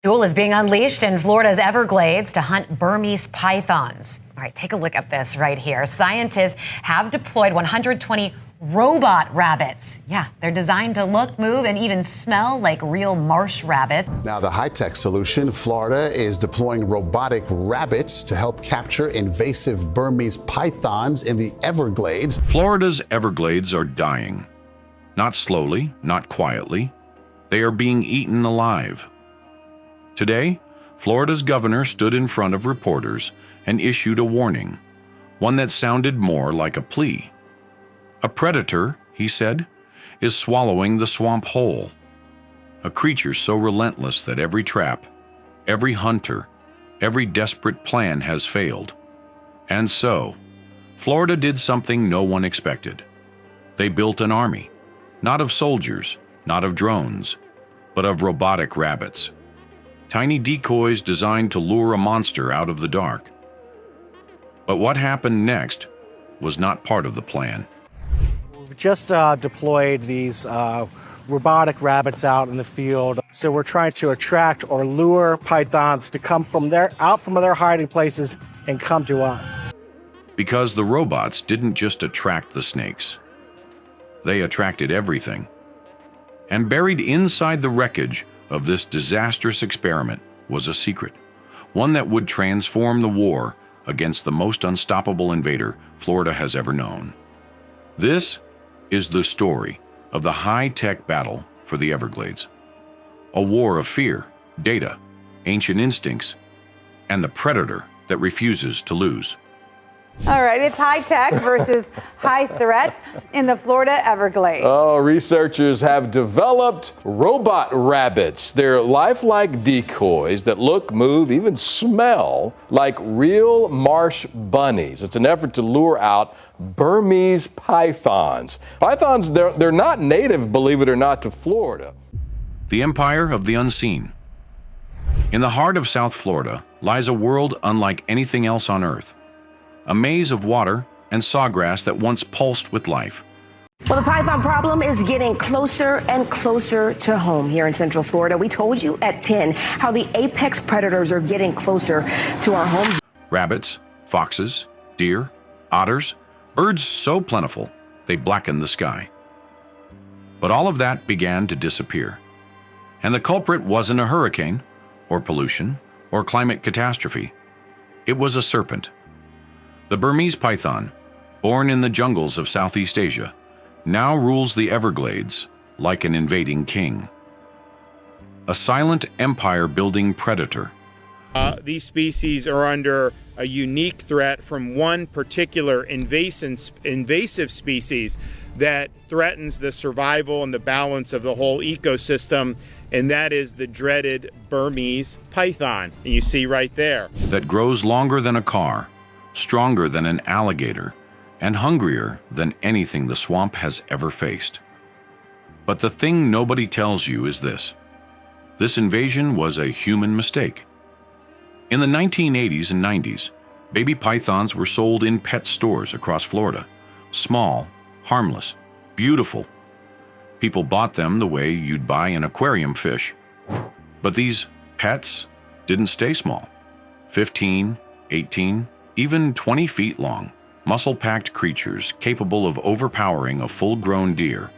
Tool is being unleashed in Florida's Everglades to hunt Burmese pythons. All right, take a look at this right here. Scientists have deployed 120 robot rabbits. Yeah, they're designed to look, move, and even smell like real marsh rabbits. Now, the high-tech solution, Florida is deploying robotic rabbits to help capture invasive Burmese pythons in the Everglades. Florida's Everglades are dying. Not slowly, not quietly. They are being eaten alive. Today, Florida's governor stood in front of reporters and issued a warning, one that sounded more like a plea. A predator, he said, is swallowing the swamp whole. A creature so relentless that every trap, every hunter, every desperate plan has failed. And so, Florida did something no one expected. They built an army, not of soldiers, not of drones, but of robotic rabbits. Tiny decoys designed to lure a monster out of the dark. But what happened next was not part of the plan. We've just deployed these robotic rabbits out in the field. So we're trying to attract or lure pythons to come out from their hiding places and come to us. Because the robots didn't just attract the snakes. They attracted everything. And buried inside the wreckage of this disastrous experiment was a secret, one that would transform the war against the most unstoppable invader Florida has ever known. This is the story of the high-tech battle for the Everglades. A war of fear, data, ancient instincts, and the predator that refuses to lose. All right, it's high tech versus high threat in the Florida Everglades. Oh, researchers have developed robot rabbits. They're lifelike decoys that look, move, even smell like real marsh bunnies. It's an effort to lure out Burmese pythons. Pythons, they're not native, believe it or not, to Florida. The empire of the unseen. In the heart of South Florida lies a world unlike anything else on Earth. A maze of water and sawgrass that once pulsed with life. Well, the python problem is getting closer and closer to home here in Central Florida. We told you at 10 how the apex predators are getting closer to our home. Rabbits, foxes, deer, otters, birds so plentiful they blacken the sky. But all of that began to disappear. And the culprit wasn't a hurricane, or pollution, or climate catastrophe. It was a serpent. The Burmese python, born in the jungles of Southeast Asia, now rules the Everglades like an invading king. A silent empire-building predator. These species are under a unique threat from one particular invasive species that threatens the survival and the balance of the whole ecosystem, and that is the dreaded Burmese python. And you see right there. That grows longer than a car, stronger than an alligator, and hungrier than anything the swamp has ever faced. But the thing nobody tells you is this. This invasion was a human mistake. In the 1980s and 90s, baby pythons were sold in pet stores across Florida. Small, harmless, beautiful. People bought them the way you'd buy an aquarium fish. But these pets didn't stay small. 15, 18, even 20 feet long, muscle-packed creatures capable of overpowering a full-grown deer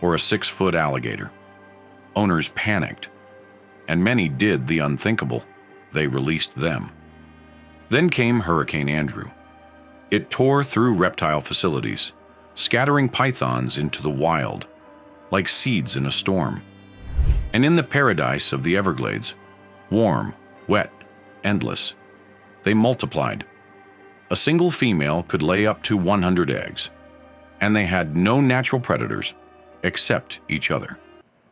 or a 6-foot alligator. Owners panicked, and many did the unthinkable. They released them. Then came Hurricane Andrew. It tore through reptile facilities, scattering pythons into the wild, like seeds in a storm. And in the paradise of the Everglades, warm, wet, endless, they multiplied. A single female could lay up to 100 eggs, and they had no natural predators except each other.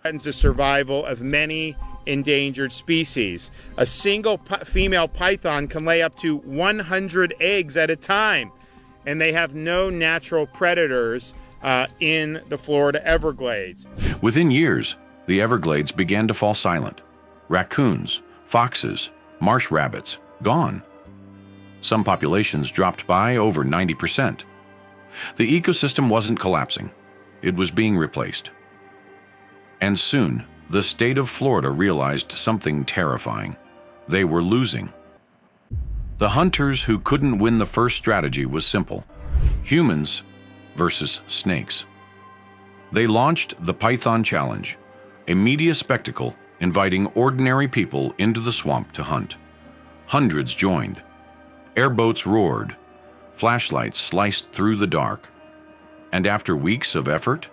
Threatens the survival of many endangered species. A single female python can lay up to 100 eggs at a time, and they have no natural predators in the Florida Everglades. Within years, the Everglades began to fall silent. Raccoons, foxes, marsh rabbits, gone. Some populations dropped by over 90%. The ecosystem wasn't collapsing. It was being replaced. And soon, the state of Florida realized something terrifying. They were losing. The hunters who couldn't win the first strategy was simple: humans versus snakes. They launched the Python Challenge, a media spectacle inviting ordinary people into the swamp to hunt. Hundreds joined. Airboats roared. Flashlights sliced through the dark. And after weeks of effort,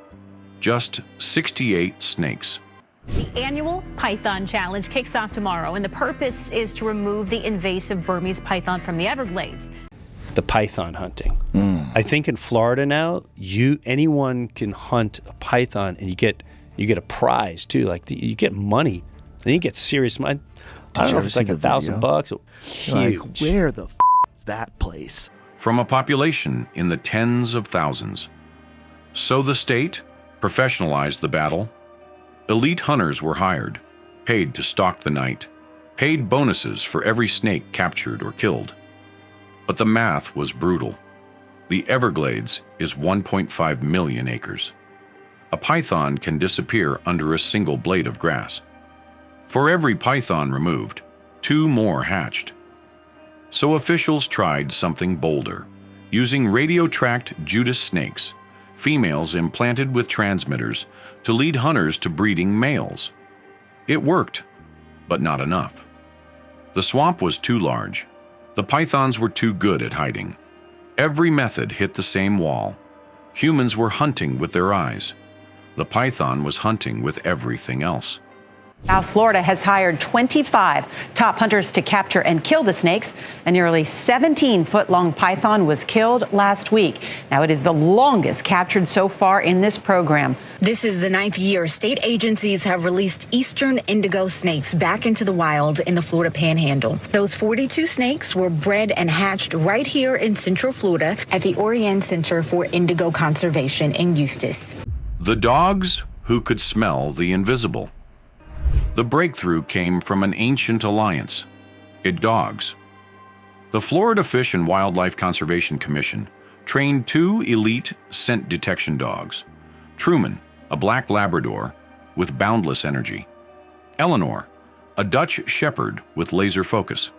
just 68 snakes. The annual Python Challenge kicks off tomorrow, and the purpose is to remove the invasive Burmese python from the Everglades. The python hunting. I think in Florida now, anyone can hunt a python, and you get a prize too. Like you get money, and you get serious money. I don't know if it's like $1,000. Huge. Like, where the is that place? From a population in the tens of thousands. So the state professionalized the battle. Elite hunters were hired, paid to stalk the night, paid bonuses for every snake captured or killed. But the math was brutal. The Everglades is 1.5 million acres. A python can disappear under a single blade of grass. For every python removed, 2 more hatched. So officials tried something bolder, using radio-tracked Judas snakes, females implanted with transmitters to lead hunters to breeding males. It worked, but not enough. The swamp was too large. The pythons were too good at hiding. Every method hit the same wall. Humans were hunting with their eyes. The python was hunting with everything else. South Florida has hired 25 top hunters to capture and kill the snakes. A nearly 17-foot-long python was killed last week. Now it is the longest captured so far in this program. This is the 9th year state agencies have released eastern indigo snakes back into the wild in the Florida Panhandle. Those 42 snakes were bred and hatched right here in Central Florida at the Orion Center for Indigo Conservation in Eustis. The dogs who could smell the invisible. The breakthrough came from an ancient alliance. Dogs. The Florida Fish and Wildlife Conservation Commission trained 2 elite scent detection dogs. Truman, a black Labrador with boundless energy. Eleanor, a Dutch Shepherd with laser focus.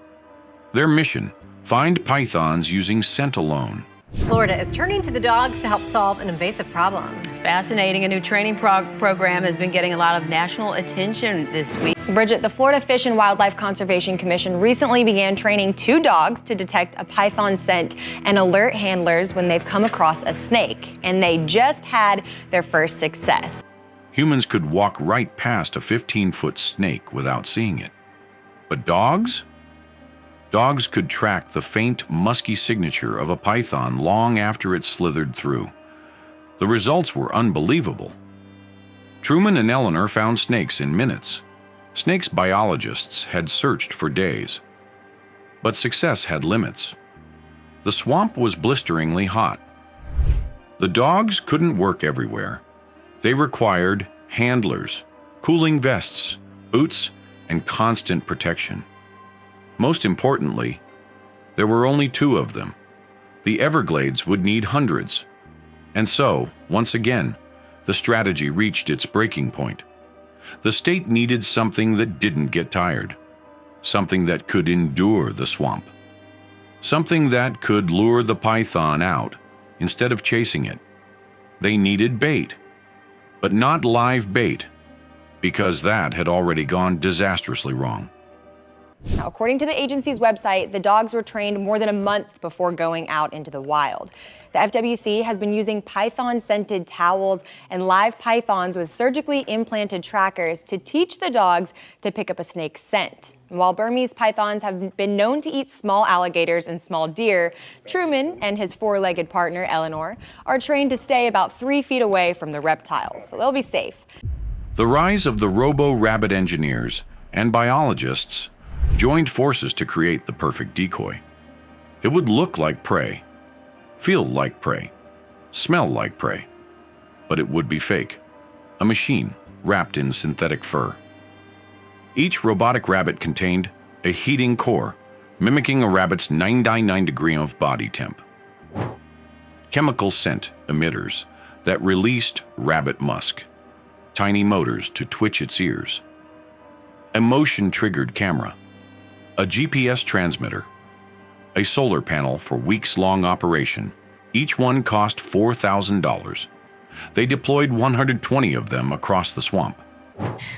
Their mission: find pythons using scent alone. Florida is turning to the dogs to help solve an invasive problem. It's fascinating. A new training program has been getting a lot of national attention this week. Bridget, the Florida Fish and Wildlife Conservation Commission recently began training 2 dogs to detect a python scent and alert handlers when they've come across a snake. And they just had their first success. Humans could walk right past a 15-foot snake without seeing it. But dogs? Dogs could track the faint, musky signature of a python long after it slithered through. The results were unbelievable. Truman and Eleanor found snakes in minutes. Snakes biologists had searched for days. But success had limits. The swamp was blisteringly hot. The dogs couldn't work everywhere. They required handlers, cooling vests, boots, and constant protection. Most importantly, there were only 2 of them. The Everglades would need hundreds. And so, once again, the strategy reached its breaking point. The state needed something that didn't get tired, something that could endure the swamp, something that could lure the python out instead of chasing it. They needed bait, but not live bait, because that had already gone disastrously wrong. Now, according to the agency's website, the dogs were trained more than a month before going out into the wild. The FWC has been using python-scented towels and live pythons with surgically implanted trackers to teach the dogs to pick up a snake's scent. While Burmese pythons have been known to eat small alligators and small deer, Truman and his 4-legged partner, Eleanor, are trained to stay about 3 feet away from the reptiles, so they'll be safe. The rise of the robo-rabbit engineers and biologists joined forces to create the perfect decoy. It would look like prey, feel like prey, smell like prey, but it would be fake, a machine wrapped in synthetic fur. Each robotic rabbit contained a heating core, mimicking a rabbit's 99 degree of body temp. Chemical scent emitters that released rabbit musk. tiny motors to twitch its ears, a motion-triggered camera, a GPS transmitter, a solar panel for weeks-long operation. Each one cost $4,000. They deployed 120 of them across the swamp.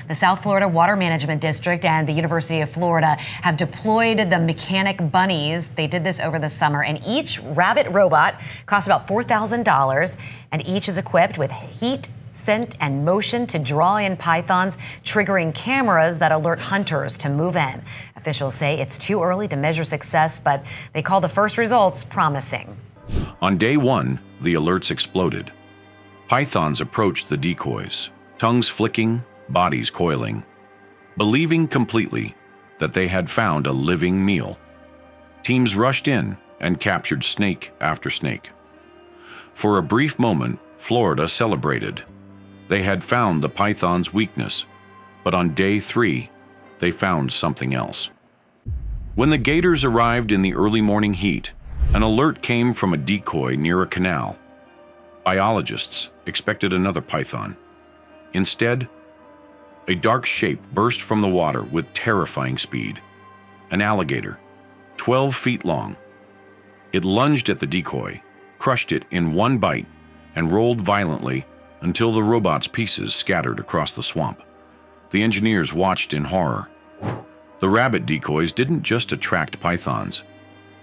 The South Florida Water Management District and the University of Florida have deployed the mechanic bunnies. They did this over the summer, and each rabbit robot costs about $4,000, and each is equipped with heat, scent, and motion to draw in pythons, triggering cameras that alert hunters to move in. Officials say it's too early to measure success, but they call the first results promising. On day one, the alerts exploded. Pythons approached the decoys, tongues flicking, bodies coiling, believing completely that they had found a living meal. Teams rushed in and captured snake after snake. For a brief moment, Florida celebrated. They had found the python's weakness, but on day 3, they found something else. When the gators arrived in the early morning heat, an alert came from a decoy near a canal. Biologists expected another python. Instead, a dark shape burst from the water with terrifying speed. An alligator, 12 feet long. It lunged at the decoy, crushed it in one bite, and rolled violently until the robot's pieces scattered across the swamp. The engineers watched in horror. The rabbit decoys didn't just attract pythons.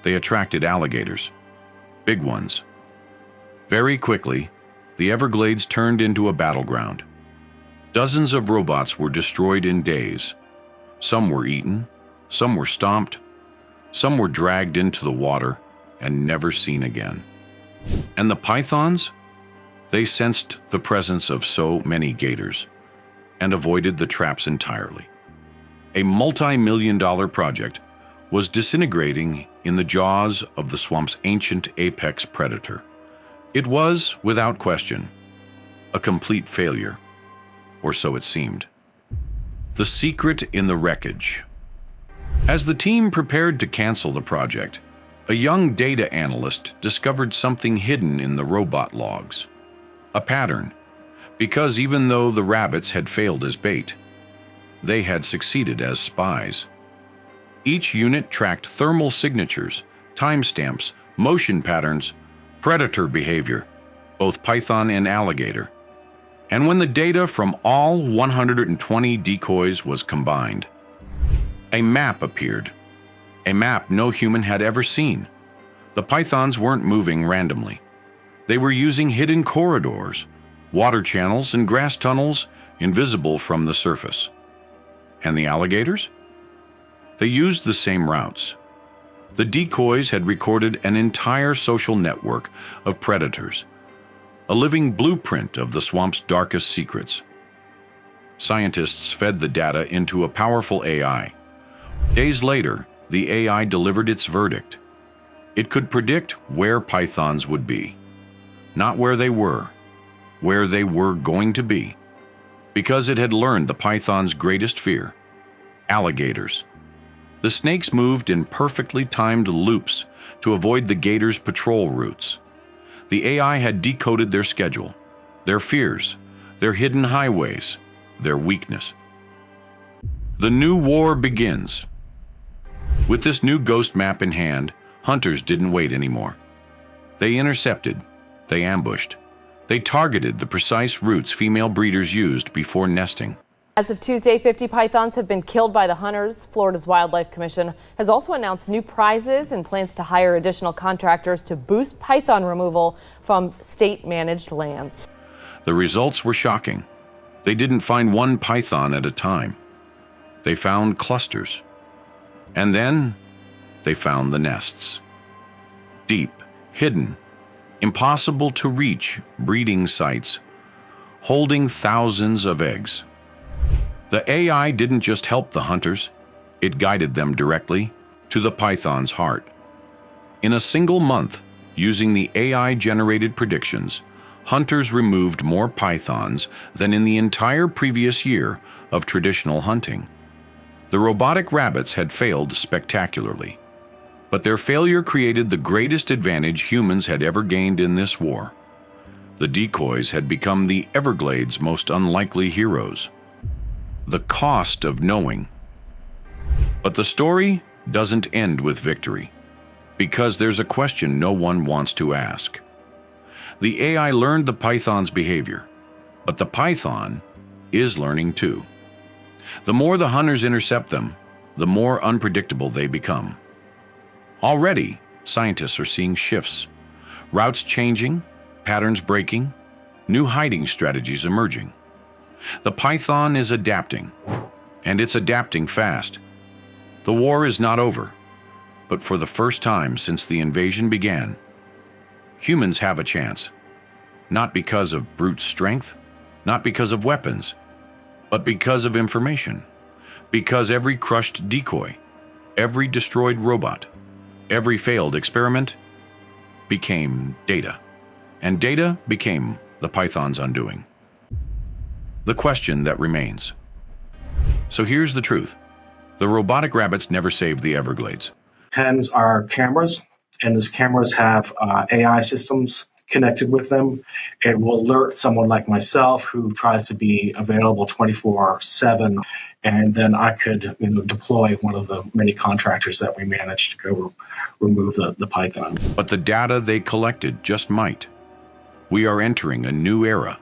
They attracted alligators, big ones. Very quickly, the Everglades turned into a battleground. Dozens of robots were destroyed in days. Some were eaten, some were stomped, some were dragged into the water and never seen again. And the pythons? They sensed the presence of so many gators and avoided the traps entirely. A multi-million-dollar project was disintegrating in the jaws of the swamp's ancient apex predator. It was, without question, a complete failure, or so it seemed. The secret in the wreckage. As the team prepared to cancel the project, a young data analyst discovered something hidden in the robot logs. A pattern, because even though the rabbits had failed as bait, they had succeeded as spies. Each unit tracked thermal signatures, timestamps, motion patterns, predator behavior, both python and alligator. And when the data from all 120 decoys was combined, a map appeared. A map no human had ever seen. The pythons weren't moving randomly. They were using hidden corridors, water channels, and grass tunnels invisible from the surface. And the alligators? They used the same routes. The decoys had recorded an entire social network of predators, a living blueprint of the swamp's darkest secrets. Scientists fed the data into a powerful AI. Days later, the AI delivered its verdict. It could predict where pythons would be. Not where they were going to be. Because it had learned the python's greatest fear, alligators. The snakes moved in perfectly timed loops to avoid the gators' patrol routes. The AI had decoded their schedule, their fears, their hidden highways, their weakness. The new war begins. With this new ghost map in hand, hunters didn't wait anymore. They intercepted, they ambushed, they targeted the precise routes female breeders used before nesting. As of Tuesday, 50 pythons have been killed by the hunters. Florida's Wildlife Commission has also announced new prizes and plans to hire additional contractors to boost python removal from state-managed lands. The results were shocking. They didn't find one python at a time. They found clusters. And then they found the nests. Deep, hidden, impossible to reach breeding sites, holding thousands of eggs. The AI didn't just help the hunters, it guided them directly to the python's heart. In a single month, using the AI-generated predictions, hunters removed more pythons than in the entire previous year of traditional hunting. The robotic rabbits had failed spectacularly, but their failure created the greatest advantage humans had ever gained in this war. The decoys had become the Everglades' most unlikely heroes. The cost of knowing. But the story doesn't end with victory, because there's a question no one wants to ask. The AI learned the python's behavior, but the python is learning too. The more the hunters intercept them, the more unpredictable they become. Already, scientists are seeing shifts, routes changing, patterns breaking, new hiding strategies emerging. The python is adapting, and it's adapting fast. The war is not over, but for the first time since the invasion began, humans have a chance, not because of brute strength, not because of weapons, but because of information, because every crushed decoy, every destroyed robot, every failed experiment became data, and data became the python's undoing. The question that remains. So here's the truth. The robotic rabbits never saved the Everglades. Pens are cameras, and these cameras have AI systems connected with them. It will alert someone like myself who tries to be available 24/7, and then I could deploy one of the many contractors that we managed to go remove the python. But the data they collected just might. We are entering a new era,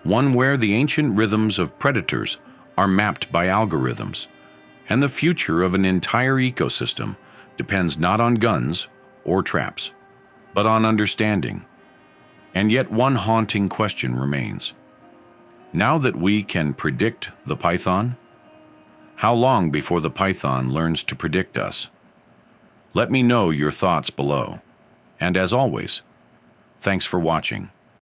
one where the ancient rhythms of predators are mapped by algorithms, and the future of an entire ecosystem depends not on guns or traps, but on understanding. And yet one haunting question remains. Now that we can predict the python, how long before the python learns to predict us? Let me know your thoughts below. And as always, thanks for watching.